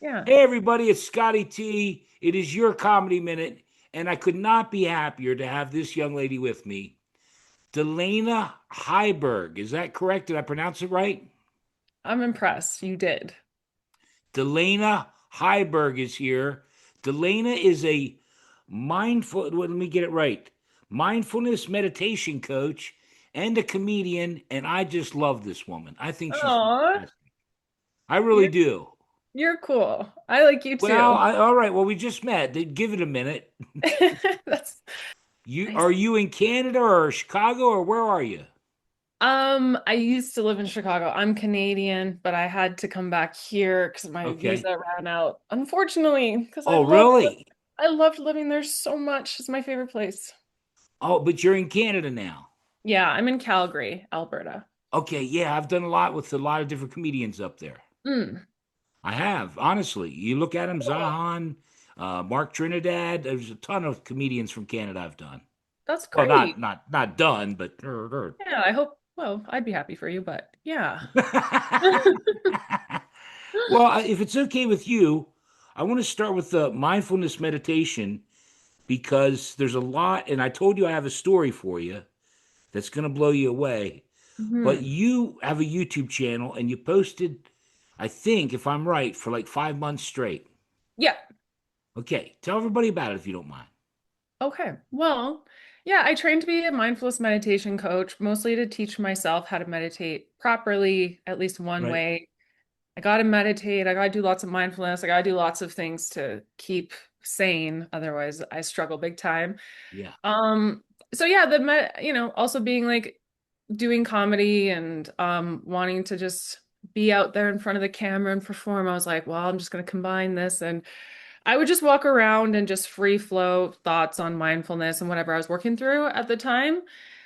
Yeah. Hey, everybody, it's Scotty T. It is your comedy minute, and I could not be happier to have this young lady with me, Dalaina Heiberg. Is that correct? Did I pronounce it right? I'm impressed. You did. Dalaina Heiberg is here. Dalaina is a let me get it right. Mindfulness meditation coach and a comedian, and I just love this woman. I think she's Oh, fantastic. I really you're do. you're cool. I like you Well, too. all right. Well, we just met. Give it a minute. That's You nice. are you in Canada or Chicago or where are you? I used to live in Chicago. I'm Canadian, but I had to come back here because my Okay. visa ran out. Unfortunately, because Oh, really? I loved living there so much. It's my favorite place. Oh, but you're in Canada now. Yeah, I'm in Calgary, Alberta. Okay, yeah, I've done a lot with a lot of different comedians up there. Mm, I have, honestly. You look at them, cool. Zahan, Mark Trinidad. There's a ton of comedians from Canada I've done. That's Well, great. not done, but Yeah, I hope, well, I'd be happy for you, but yeah. well, if it's okay with you, I want to start with the mindfulness meditation because there's a lot, and I told you I have a story for you that's going to blow you away. But Mhm. you have a YouTube channel and you posted, I think, if I'm right, for like 5 months straight. Yeah. Okay, tell everybody about it if you don't mind. Okay. Well, yeah, I trained to be a mindfulness meditation coach, mostly to teach myself how to meditate properly, at least one Right? way. I got to meditate. I got to do lots of mindfulness. I got to do lots of things to keep sane. Otherwise, I struggle big time. Yeah. Um, so yeah, also being like doing comedy and wanting to just be out there in front of the camera and perform. I was like, well, I'm just going to combine this and I would just walk around and just free flow thoughts on mindfulness and whatever I was working through at the time.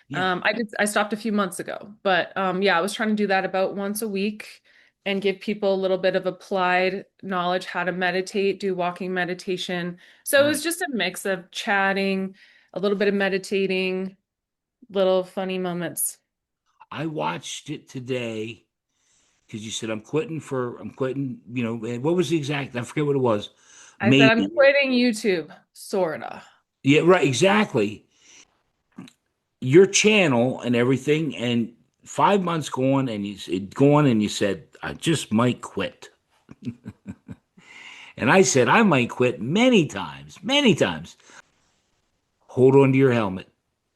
Yeah. I stopped a few months ago, but yeah, I was trying to do that about once a week and give people a little bit of applied knowledge how to meditate, do walking meditation. So it was Right. just a mix of chatting, a little bit of meditating, little funny moments. I watched it today because you said I'm quitting, and what was the exact, I forget what it was. I said I'm Maybe. quitting YouTube, sorta. Yeah, right, exactly. Your channel and everything, and 5 months going, and you said, I just might quit. And I said, I might quit many times, many times. Hold on to your helmet.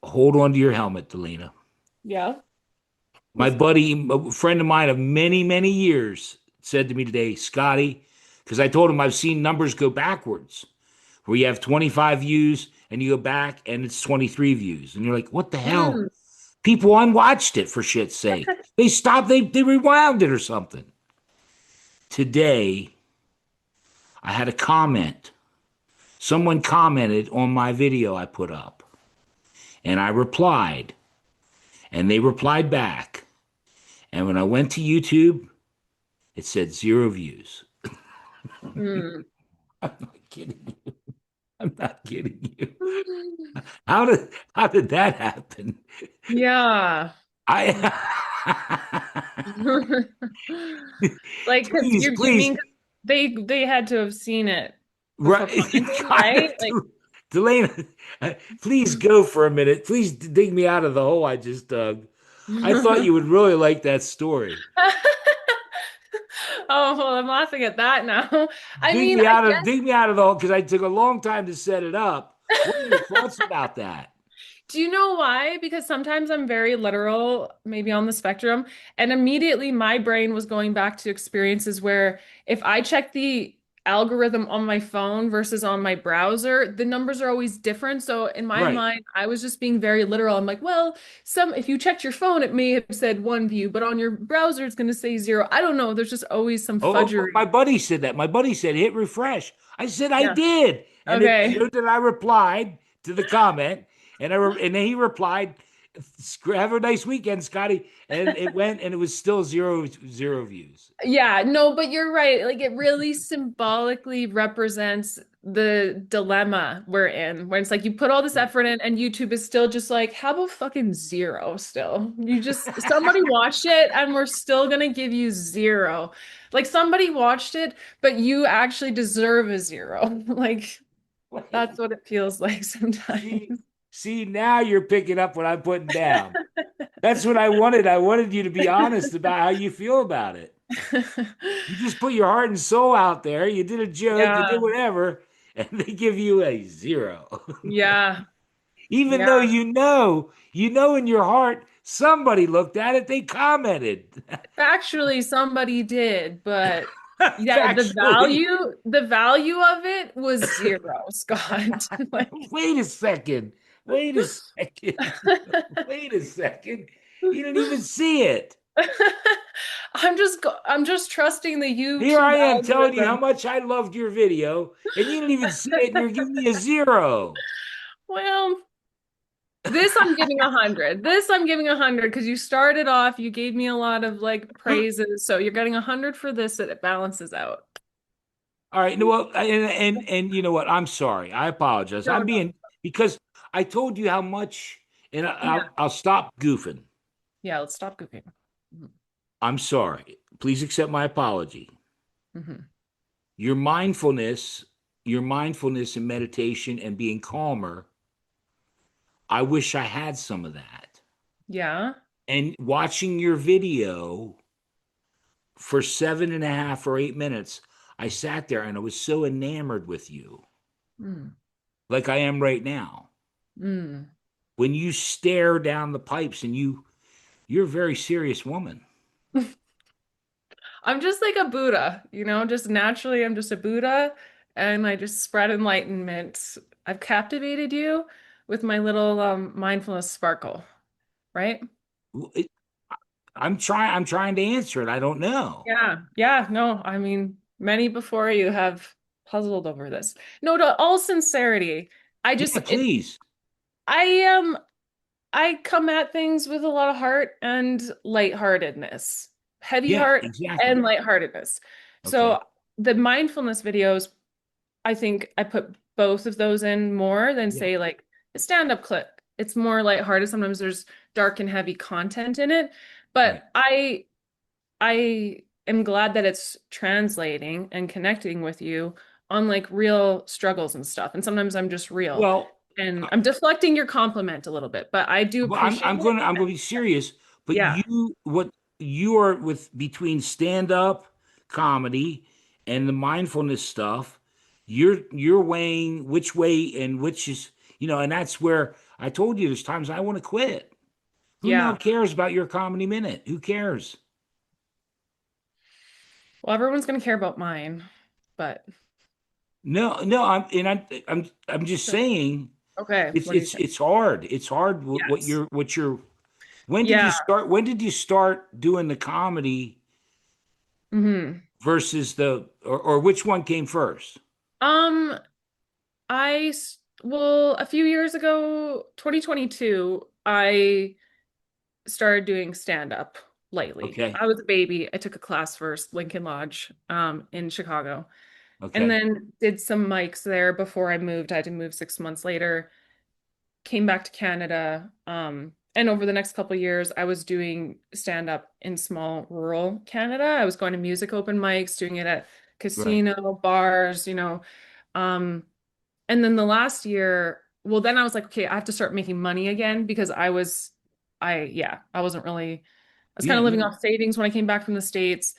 Hold on to your helmet, Delina. Yeah. My buddy, a friend of mine of many, many years, said to me today, Scotty, because I told him I've seen numbers go backwards, where you have 25 views and you go back and it's 23 views. And you're like, what the hell? Mm. People unwatched it for shit's sake. They stopped, they rewound it or something. Today, I had a comment. Someone commented on my video I put up, and I replied, and they replied back. And when I went to YouTube, it said 0 views. Mm. I'm not kidding you. I'm not kidding you. How did that happen? Yeah. I Like, because please, you please, mean 'cause they had to have seen it before right, commenting, God, right? Like, Delana, please go for a minute. Please dig me out of the hole I just dug. I thought you would really like that story. oh, well, I'm laughing at that now. I mean, I guess, Dig me out of the hole because I took a long time to set it up. What are your thoughts about that? do you know why? Because sometimes I'm very literal, maybe on the spectrum, and immediately my brain was going back to experiences where if I check the algorithm on my phone versus on my browser, the numbers are always different. So in my Right. mind, I was just being very literal. I'm like, well, some if you checked your phone, it may have said one view, but on your browser, it's going to say zero. I don't know. There's just always some Oh, my fudgery. buddy said that. My buddy said hit refresh. I said I Yeah. did, and it Okay. showed that I replied to the comment, and then he replied, "Have a nice weekend, Scotty." And it went, and it was still zero views. Yeah, no, but you're right. Like it really symbolically represents the dilemma we're in, where it's like you put all this effort in and YouTube is still just like, how about fucking zero still? You just somebody watched it and we're still gonna give you zero. Like somebody watched it, but you actually deserve a zero. Like that's Wait, what it feels like see, sometimes. see, now you're picking up what I'm putting down. That's what I wanted. I wanted you to be honest about how you feel about it. You just put your heart and soul out there. You did a joke, you did Yeah. whatever, and they give you a zero. Yeah. Even though Yeah. you know in your heart, somebody looked at it, they commented. Actually, somebody did, but yeah, Factually. the value of it was zero, Scott. Like Wait a second. Wait a second. Wait a second. You didn't even see it. I'm just trusting the Here YouTube I am telling you how algorithm. much I loved your video, and you didn't even see it, and you're giving me a zero. Well, this I'm giving 100. This I'm giving 100 because you started off, you gave me a lot of like praises, so you're getting 100 for this, and it balances out. All right, no, well, and you know what? I'm sorry. I apologize. No, I'm no. being because I told you how much, and Yeah. I'll stop goofing. Yeah, let's stop goofing. I'm sorry. Please accept my apology. Hmm. Your mindfulness, your mindfulness and meditation and being calmer. I wish I had some of that. Yeah. And watching your video for 7.5 or 8 minutes, I sat there and I was so enamored with you, Mm. like I am right now. Mm. When you stare down the pipes and you're a very serious woman. I'm just like a Buddha, just naturally I'm just a Buddha and I just spread enlightenment. I've captivated you with my little mindfulness sparkle, right? It- I'm trying to answer it. I don't know. Yeah. Yeah, no, I mean, many before you have puzzled over this. No, to all sincerity, I just Yeah, please. I am I come at things with a lot of heart and lightheartedness, heavy Yeah, heart and exactly. lightheartedness. Okay. So the mindfulness videos, I think I put both of those in more than Yeah, say like a stand-up clip. It's more lighthearted. Sometimes there's dark and heavy content in it, right. but I am glad that it's translating and connecting with you on like real struggles and stuff. And sometimes I'm just real. Well, And I'm deflecting your compliment a little bit, but I do well, appreciate it. I'm gonna be serious, but Yeah. what you are with between stand-up comedy and the mindfulness stuff, you're weighing which way and which is, and that's where I told you there's times I want to quit. Who now Yeah. cares about your comedy minute? Who cares? Well, everyone's going to care about mine, but No, no, I'm just saying okay. it's What do you it's think? it's hard. It's hard Yes. what you're Yeah. when did you start doing the comedy Hmm. versus or which one came first? Um, well, a few years ago, 2022, I started doing stand up lightly. Okay. I was a baby. I took a class first, Lincoln Lodge, in Chicago, and Okay. then did some mics there before I moved. I had to move 6 months later, came back to Canada. And over the next couple of years, I was doing stand up in small rural Canada. I was going to music open mics, doing it at Right. casino bars, Um, and then the last year, well, then I was like, okay, I have to start making money again because I wasn't really, I was kind Yeah, of living no, off savings when I came back from the States,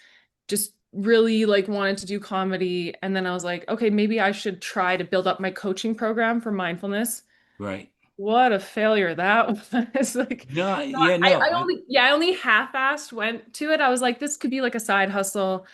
just really like wanted to do comedy. And then I was like, okay, maybe I should try to build up my coaching program for mindfulness. right. What a failure that was. Like, No, no, yeah, no. I only half-assed went to it. I was like, this could be like a side hustle.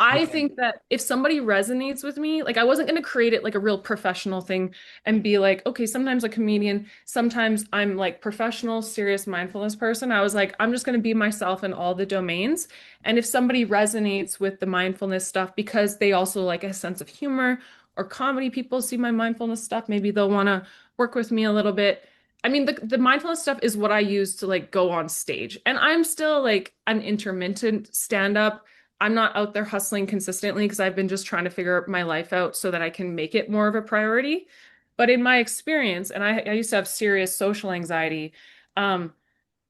I Okay. think that if somebody resonates with me, like I wasn't going to create it like a real professional thing and be like, okay, sometimes a comedian, sometimes I'm like professional, serious mindfulness person. I was like, I'm just going to be myself in all the domains. And if somebody resonates with the mindfulness stuff because they also like a sense of humor or comedy, people see my mindfulness stuff, maybe they'll want to work with me a little bit. I mean, the mindfulness stuff is what I use to like go on stage. And I'm still like an intermittent stand-up. I'm not out there hustling consistently because I've been just trying to figure my life out so that I can make it more of a priority. But in my experience, and I used to have serious social anxiety, um,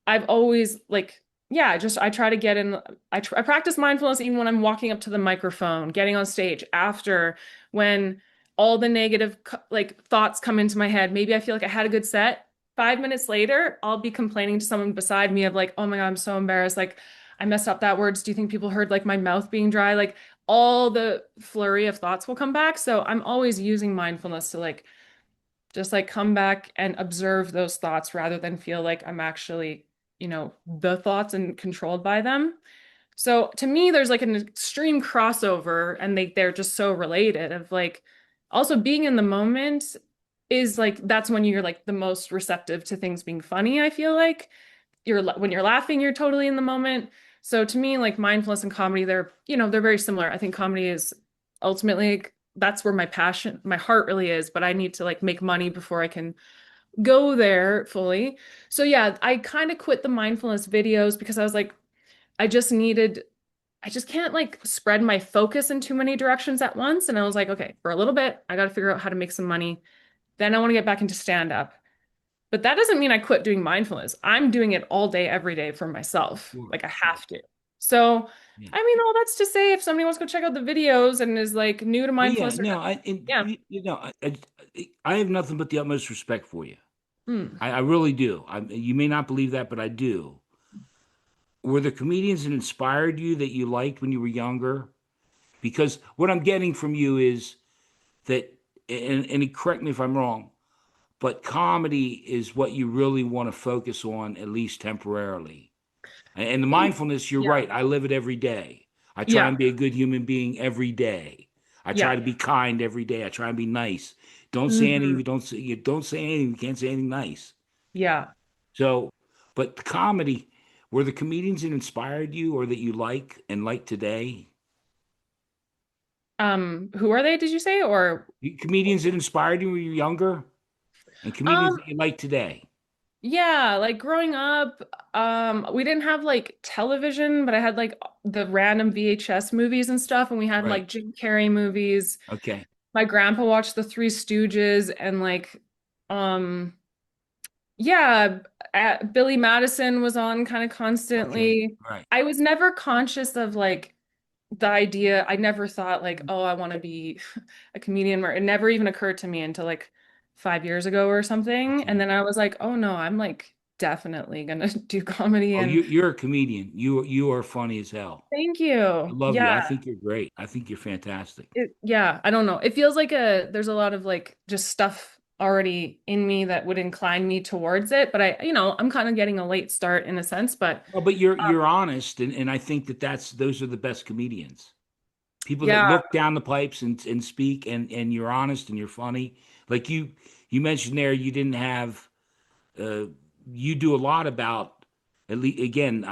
I've always like, yeah, just I try to get in. I practice mindfulness even when I'm walking up to the microphone, getting on stage, after when all the negative like thoughts come into my head. Maybe I feel like I had a good set. 5 minutes later, I'll be complaining to someone beside me of like, oh my God, I'm so embarrassed. Like I messed up that words. Do you think people heard like my mouth being dry? Like all the flurry of thoughts will come back. So I'm always using mindfulness to like just like come back and observe those thoughts rather than feel like I'm actually, the thoughts and controlled by them. So to me, there's like an extreme crossover and they're just so related of like also being in the moment is like that's when you're like the most receptive to things being funny, I feel like. When you're laughing, you're totally in the moment. So to me, like mindfulness and comedy, they're very similar. I think comedy is ultimately like, that's where my passion, my heart really is, but I need to like make money before I can go there fully. So yeah, I kind of quit the mindfulness videos because I was like, I just can't like spread my focus in too many directions at once. And I was like, okay, for a little bit, I got to figure out how to make some money. Then I want to get back into stand up. But that doesn't mean I quit doing mindfulness. I'm doing it all day, every day for myself. Sure, Like I sure. have to. So, Yeah. I mean, all that's to say if somebody wants to go check out the videos and is like new to Oh yeah, mindfulness or no, I and yeah. you know, I have nothing but the utmost respect for you. Mm. I really do. You may not believe that, but I do. Were there comedians that inspired you that you liked when you were younger? Because what I'm getting from you is that, and correct me if I'm wrong, but comedy is what you really want to focus on, at least temporarily. And the Think- mindfulness, you're Yeah. right. I live it every day. I try Yeah. and be a good human being every day. I try Yeah. to be kind every day. I try and be nice. Don't say anything. Hmm. You don't say anything. You can't say anything nice. Yeah. So, but the comedy, were the comedians that inspired you or that you like today? Who are they, did you say? Or Comedians that inspired you when you were younger, and comedians um, that you like today. yeah, like growing up, we didn't have like television, but I had like the random VHS movies and stuff, and we had Right. like Jim Carrey movies. Okay. My grandpa watched the Three Stooges and like um yeah, Billy Madison was on kind of Okay. constantly. Right. I was never conscious of like the idea. I never thought like, oh, I want to be a comedian, or it never even occurred to me until like 5 years ago or something. And Okay. then I was like, oh no, I'm like definitely gonna do comedy. Oh, And you're a comedian. You are funny as hell. thank I you. love you. I Yeah. think you're great. I think you're fantastic. Yeah, I don't know. It feels like there's a lot of like just stuff already in me that would incline me towards it, but I'm kind of getting a late start in a sense, but Well, but you're honest, and I think those are the best comedians. People that yeah, look down the pipes and speak, and you're honest and you're funny. Like you mentioned there, you didn't have uh, you do a lot about, at least again,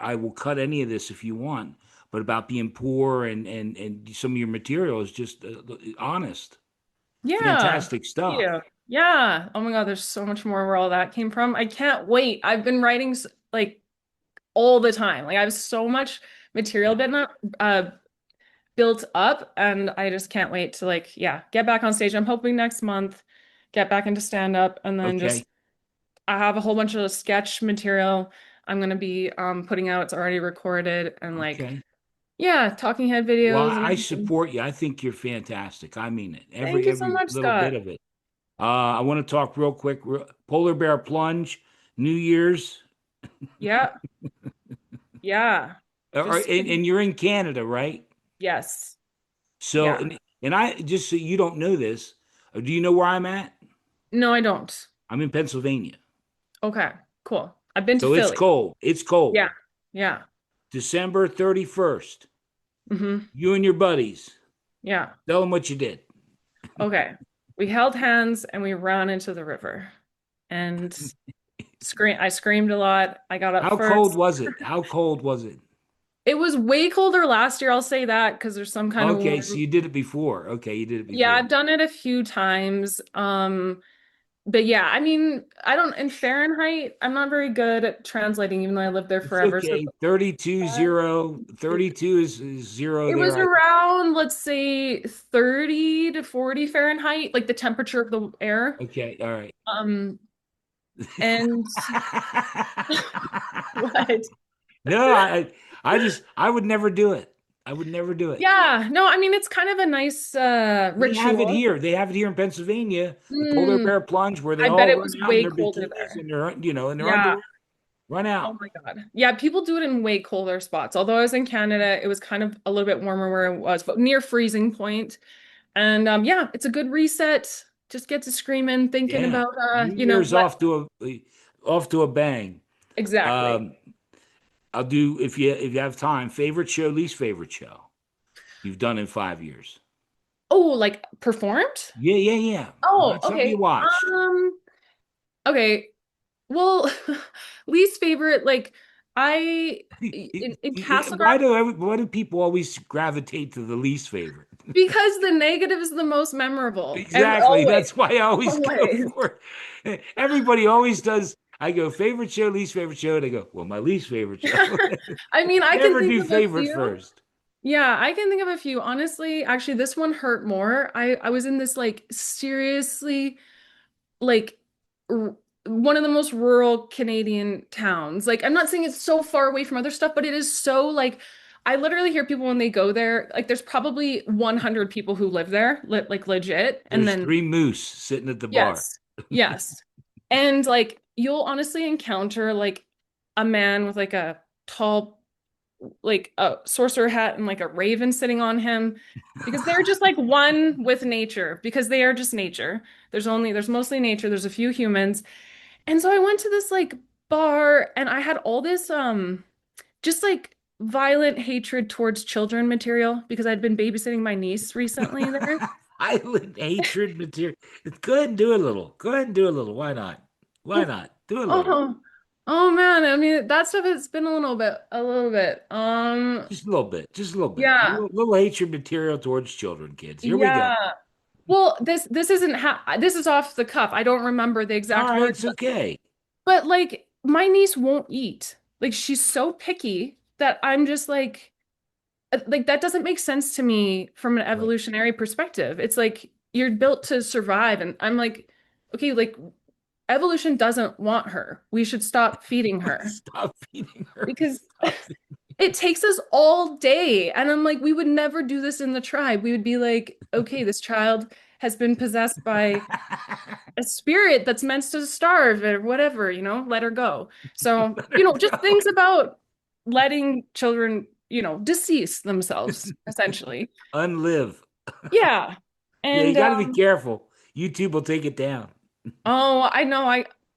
I will cut any of this if you want, but about being poor and some of your material is just honest, yeah. fantastic Thank stuff. you. Yeah. Oh my God, there's so much more where all that came from. I can't wait. I've been writing like all the time. Like I have so much material Yeah. been up, built up, and I just can't wait to like, yeah, get back on stage. I'm hoping next month, get back into stand up, and then Okay. just I have a whole bunch of sketch material I'm gonna be putting out. It's already recorded and like Okay. yeah, talking head Well, videos and I everything. support you. I think you're fantastic. I mean it. Thank you so Every much, little bit Scott. of it. I want to talk real quick. Polar bear plunge, New Year's, Yeah, yeah. Just and you're in Canada, right? yes. So, Yeah. and I just so you don't know this, do you know where I'm at? No, I don't. I'm in Pennsylvania. Okay, cool. I've been to So it's Philly. cold. It's cold. Yeah. Yeah. December 31st. Hmm. You and your buddies. Yeah. Tell them what you did. Okay. We held hands and we ran into the river and I screamed a lot. I got up How cold first. was it? How cold was it? It was way colder last year, I'll say that, because there's some kind of Okay, so warm. you did it before. Okay, you did it Yeah, before. I've done it a few times. but yeah, I mean, I don't in Fahrenheit, I'm not very good at translating, even though I lived there It's forever. So okay. 32 0. 32 is zero it was there. around, let's say, 30 to 40 Fahrenheit, like the temperature of the air. Okay, all right. Um, and what? No, I would never do it. I would never do it. Yeah, no, I mean it's kind of a nice They have it ritual. here. They have it here in Pennsylvania, the polar Mm, bear plunge, where they I bet all it run was out in way their colder bikinis there. and their, in their Yeah. underwear, run Oh out. my God. Yeah, people do it in way colder spots. Although I was in Canada, it was kind of a little bit warmer where I was, but near freezing point. And yeah, it's a good reset. Just get to screaming, thinking Yeah. about New Year's what off to a bang. exactly. Um, I'll do if you have time. Favorite show, least favorite show you've done in 5 years. Oh, like performed? Yeah, yeah, yeah. Oh, Not something you okay. watched. Okay. Well, least favorite, like I in Castlegar Why do people always gravitate to the least favorite? because the negative is the most memorable. Every Exactly. always, That's why I always go always. for it. Everybody always does. I go favorite show, least favorite show. They go, well, my least favorite show. I mean, I can Never think do of a favorite few. first. Yeah, I can think of a few. Honestly, actually, this one hurt more. I was in this like seriously like r one of the most rural Canadian towns. Like I'm not saying it's so far away from other stuff, but it is so like I literally hear people when they go there, like there's probably 100 people who live there, like legit, and There's then three moose sitting at the bar. yes. Yes. And like you'll honestly encounter like a man with like a tall like a sorcerer hat and like a raven sitting on him because they're just like one with nature because they are just nature. There's mostly nature, there's a few humans. And so I went to this like bar and I had all this just like violent hatred towards children material because I'd been babysitting my niece recently there. Violent hatred material. Go ahead and do a little. Go ahead and do a little. Why not? Why not? Do a little. Oh, oh man. I mean, that stuff has been a little bit. Just a little bit. Just a little bit. Yeah, Little hatred material towards children, kids. Here we go. yeah. Well, this isn't ha this is off the cuff. I don't remember the All exact right, words, it's okay. but like my niece won't eat. Like she's so picky that I'm just like that doesn't make sense to me from an Right. evolutionary perspective. It's like you're built to survive, and I'm like, okay, like evolution doesn't want her. We should stop feeding her Stop feeding her. because Stop. it takes us all day. And I'm like, we would never do this in the tribe. We would be like, okay, this child has been possessed by a spirit that's meant to starve or whatever, let her go. So, Let her just go. things about letting children, decease themselves, essentially. Unlive. Yeah. Yeah, you And got to be careful. YouTube will take it down. oh, I know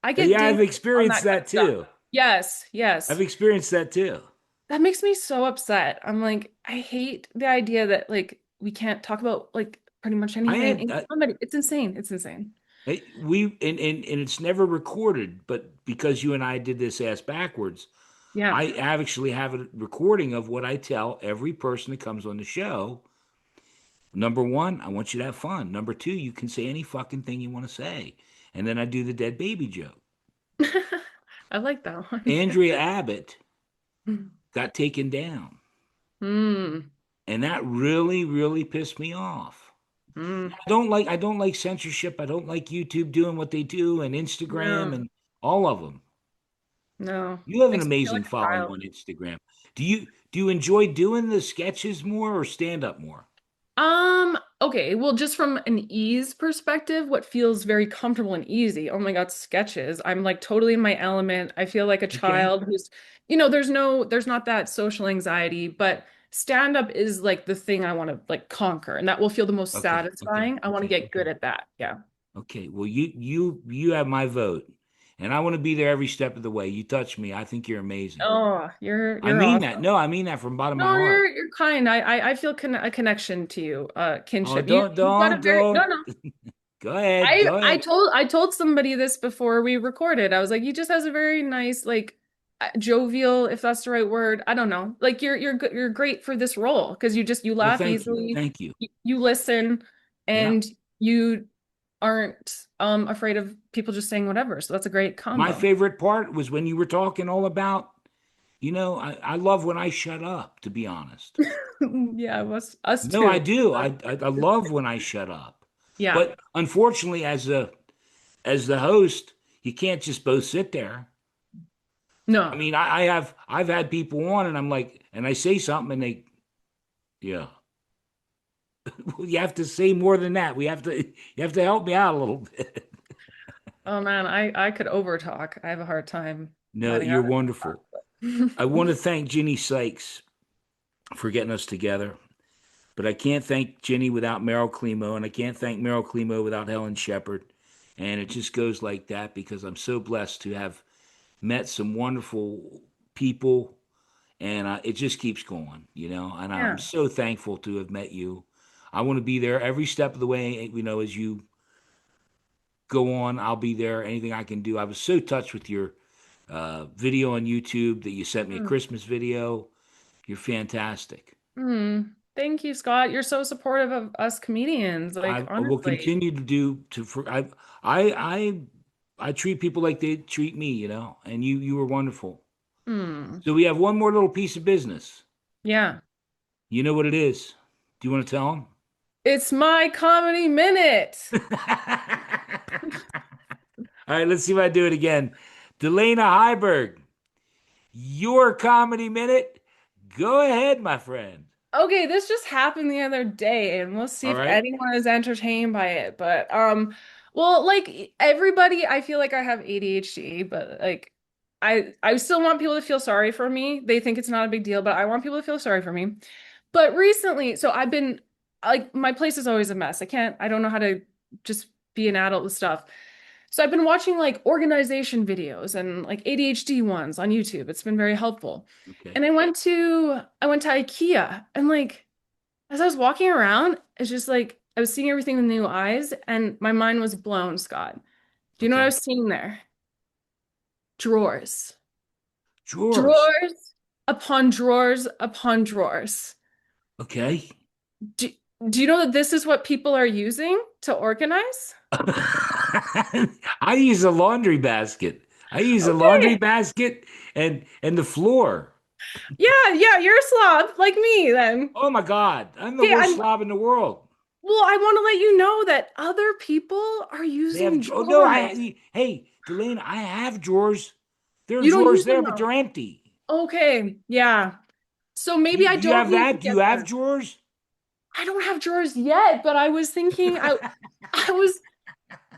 I get Yeah, I've dinged on experienced that kind that of stuff. too. Yes, yes. I've experienced that too. That makes me so upset. I'm like, I hate the idea that like we can't talk about like pretty much I anything had in comedy. It's insane. It's insane. and it's never recorded, but because you and I did this ass backwards, Yeah. I actually have a recording of what I tell every person that comes on the show. Number one, I want you to have fun. Number two, you can say any fucking thing you want to say. And then I do the dead baby joke. I like that one. Andrea Abbott got taken down. Mm, And that really, really pissed me off. mm, I don't like censorship. I don't like YouTube doing what they do and Instagram no, and all of them. no. You have an Makes me feel like amazing a following child. on Instagram. Do you enjoy doing the sketches more or stand up more? Okay, well, just from an ease perspective, what feels very comfortable and easy. Oh my God, sketches. I'm like totally in my element. I feel like a Okay. child who's, there's not that social anxiety, but stand up is like the thing I want to like conquer, and that will feel the most Okay. Okay. satisfying. I want to Okay. get good Okay. at that. Yeah. Okay. Well, you have my vote. And I want to be there every step of the way. You touch me. I think you're amazing. Oh, I you're mean that. awesome. No, I mean that from the bottom of my No, heart. you're kind. I feel a connection to you, Oh, kinship. You've got a very no, don't. no. Go ahead. Go I ahead. told somebody this before we recorded. I was like, he just has a very nice, like jovial, if that's the right word. I don't know. Like you're great for this role because you Well, laugh thank you. easily, Thank you. you listen, Yeah. and you aren't afraid of people just saying whatever. So that's a great My combo. favorite part was when you were talking all about, I love when I shut up, to be honest. Yeah, us No, I too. do. I love when I shut up. Yeah. But unfortunately, as the host, you can't just both sit there. I No. mean, I've had people on and I'm like, and I say something and they, yeah. Well, you have to say more than that. You have to help me out a little bit. Oh man, I could overtalk. I have a hard time No, finding you're out. wonderful. I want to thank Ginny Sykes for getting us together, but I can't thank Ginny without Meryl Climo, and I can't thank Meryl Climo without Helen Shepard. And it just goes like that because I'm so blessed to have met some wonderful people, and it just keeps going. And I'm Yeah. so thankful to have met you. I want to be there every step of the way, as you go on. I'll be there. Anything I can do. I was so touched with your video on YouTube that you sent me a Mm. Christmas video. You're fantastic. Thank you, Scott. You're so supportive of us comedians. Like, I will honestly. continue to do to for I I treat people like they treat me, and you were wonderful. Hmm. So we have one more little piece of business. Yeah. You know what it is? Do you want to tell them? It's my comedy minute. All right, let's see if I do it again. Dalaina Heiberg, your comedy minute. Go ahead, my friend. Okay, this just happened the other day, and we'll see All if right. anyone is entertained by it. But well, like everybody, I feel like I have ADHD, but like I still want people to feel sorry for me. They think it's not a big deal, but I want people to feel sorry for me. But recently, so I've been like my place is always a mess. I don't know how to just be an adult with stuff. So I've been watching like organization videos and like ADHD ones on YouTube. It's been very helpful. Okay. And I went to IKEA and like as I was walking around, it's just like I was seeing everything with new eyes and my mind was blown, Scott. Do you know what I Okay. was seeing there? Drawers. Drawers. Drawers upon drawers upon drawers. Okay. Do, do you know that this is what people are using to organize? I use a laundry basket. I use a laundry Okay. basket and the floor. Yeah, you're a slob like me then. Oh my God, I'm the Okay, worst slob in the world. I want to let you know that other people are They have using oh no, drawers. hey, Delane, I have drawers. There are You don't drawers use there, them but though. they're empty. Okay, yeah. So Do maybe you, I do you don't have need to that? Do you get have them. drawers? I don't have drawers yet, but I was thinking I was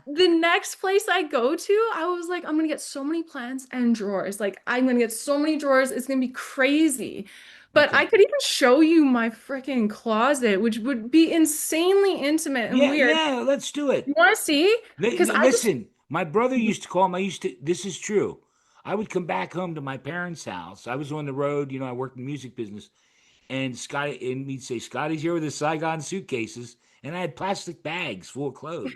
the next place I go to, I was like, I'm gonna get so many plants and drawers. Like I'm gonna get so many drawers, it's gonna be crazy. But I Okay. could even show you my freaking closet, which would be insanely intimate and Yeah, weird. yeah, let's do You it. want to see? Because I just Listen, my brother used to call me. I used to. This is true. I would come back home to my parents' house. I was on the road. I worked in the music business, and Scotty and he'd say, "Scotty's here with his Saigon suitcases," and I had plastic bags full of clothes.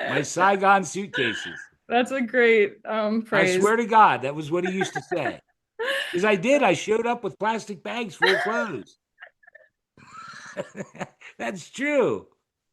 My Saigon suitcases. That's a great I phrase. swear to God, that was what he used to say. Because I did. I showed up with plastic bags full of clothes. That's true.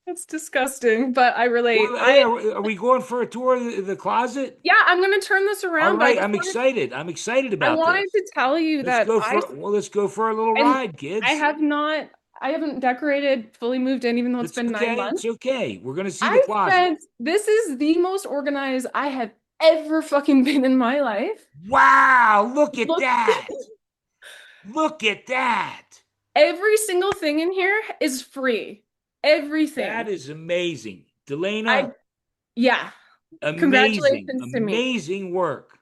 That's disgusting, but I relate. Well, hey, are we going for a tour of the closet? Yeah, I'm gonna turn this All around, but right, I'm excited. I'm excited I about wanted this. to tell you that Let's go for a little and ride, I kids. have not I haven't decorated, fully moved in, even though it's It's been nine okay. It's months. okay. We're gonna see the I closet. spent This is the most organized I have ever fucking been in my life. Wow, look at Look, that. Look at that. every single thing in here is free. That Everything. is amazing. I Delana, Yeah, amazing, congratulations to me. amazing work.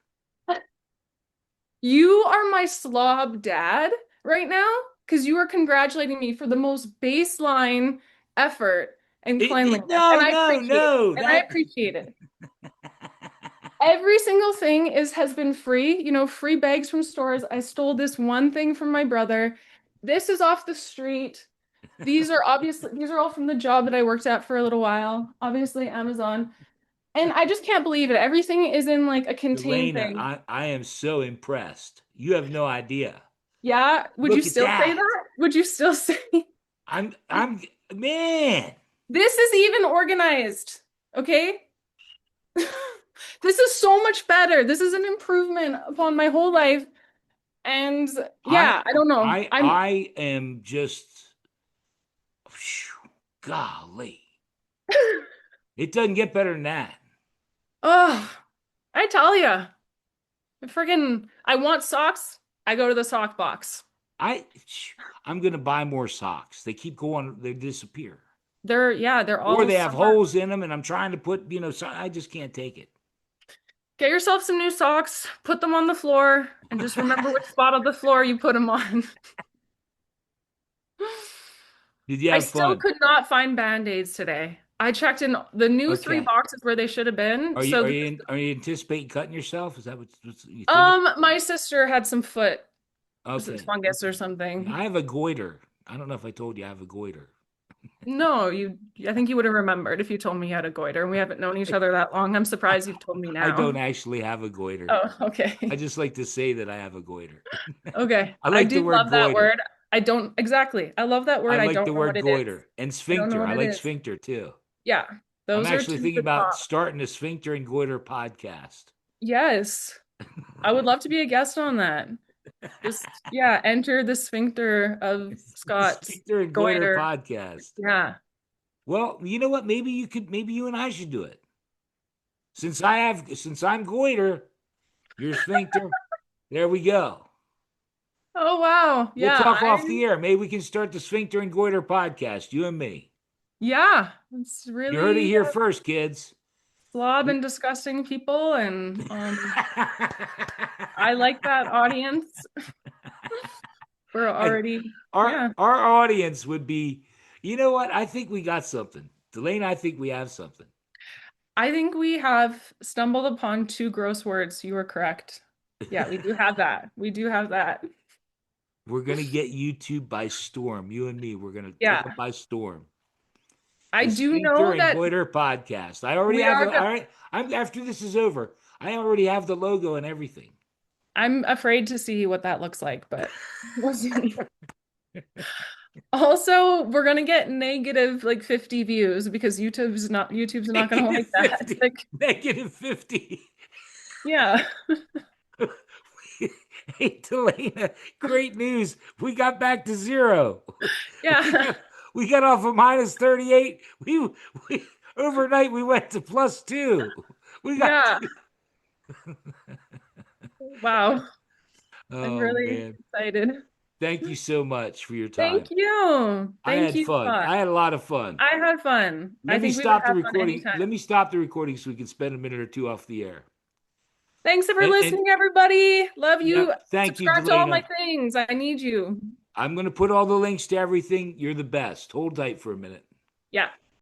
You are my slob dad right now because you are congratulating me for the most baseline effort and cleanliness. No, no, no. And I That appreciate it. Every single thing has been free, free bags from stores. I stole this one thing from my brother. This is off the street. These are all from the job that I worked at for a little while. Obviously Amazon. And I just can't believe it. Everything is in like a contained Delana, thing. I am so impressed. You have no idea. Yeah, would you Look at still say that. that? Would you still say? I'm man. This is even organized. Okay. This is so much better. This is an improvement upon my whole life. And I yeah, I don't know. I am just phew, golly. It doesn't get better than that. Oh, I tell you, I want socks. I go to the sock box. I I'm gonna buy more socks. They keep going, they disappear. They're Or all they have summer. holes in them and I'm trying to put, so I just can't take it. Get yourself some new socks, put them on the floor, and just remember which spot of the floor you put them on. Did you I have still fun? could not find band-aids today. I checked in the new three Okay. boxes where they should have been. So, Are you anticipating cutting yourself? Is that what's you thinking? my sister had some foot Okay. fungus or Okay. Yeah, something. I have a goiter. I don't know if I told you I have a goiter. No, I think you would have remembered if you told me you had a goiter. And we haven't known each other that long. I'm surprised you've told me I don't now. actually have a goiter. Oh, I okay. just like to say that I have a goiter. Okay. I I like the do word love that goiter. word. I don't exactly. I love that I word. I like don't the know word what it is. goiter and I don't know sphincter. I what it like is. sphincter too. Yeah. I'm Those are actually two thinking the about top. starting a sphincter and goiter podcast. Yes. I would love to be a guest on that. Just, yeah, enter the sphincter of The Scott's sphincter and goiter goiter. podcast. Yeah. Well, you know what? Maybe you and I should do it. Since I'm goiter, you're sphincter. There we go. Oh, wow. We'll Yeah. talk off the air. Maybe we can start the sphincter and goiter podcast, you and me. Yeah. It's You heard it really here first, kids. slob and disgusting people. And I like that audience. We're Hey, already, yeah. our audience would be, you know what? I think we got something. Delane, I think we have something. I think we have stumbled upon two gross words. You were correct. Yeah, we do have that. We do have that. We're gonna get YouTube by storm. You and me, we're gonna take them Yeah. by storm. I The do Sphincter know and that Goiter podcast. I already we have are the. All the, right, I'm after this is over. I already have the logo and everything. I'm afraid to see what that looks like, but we'll see. Also, we're gonna get negative like 50 views because YouTube's not gonna Negative like that. 50. Like, Negative 50. yeah. Hey, Delana, great news. We got back to zero. We Yeah. got we got off of minus 38. We overnight we went to plus two. We got Yeah. Wow. I'm oh really man. excited. Thank you so much for your Thank time. you. I Thank had you, fun. Scott. I had a lot of fun. I had fun. I Let me think we would stop the have fun recording. anytime. Let me stop the recording so we can spend a minute or two off the air. Thanks for And listening, everybody. Love you. yep, thank you, Subscribe to all my Delana. things. I need you. I'm going to put all the links to everything. You're the best. Hold tight for a minute. Yeah.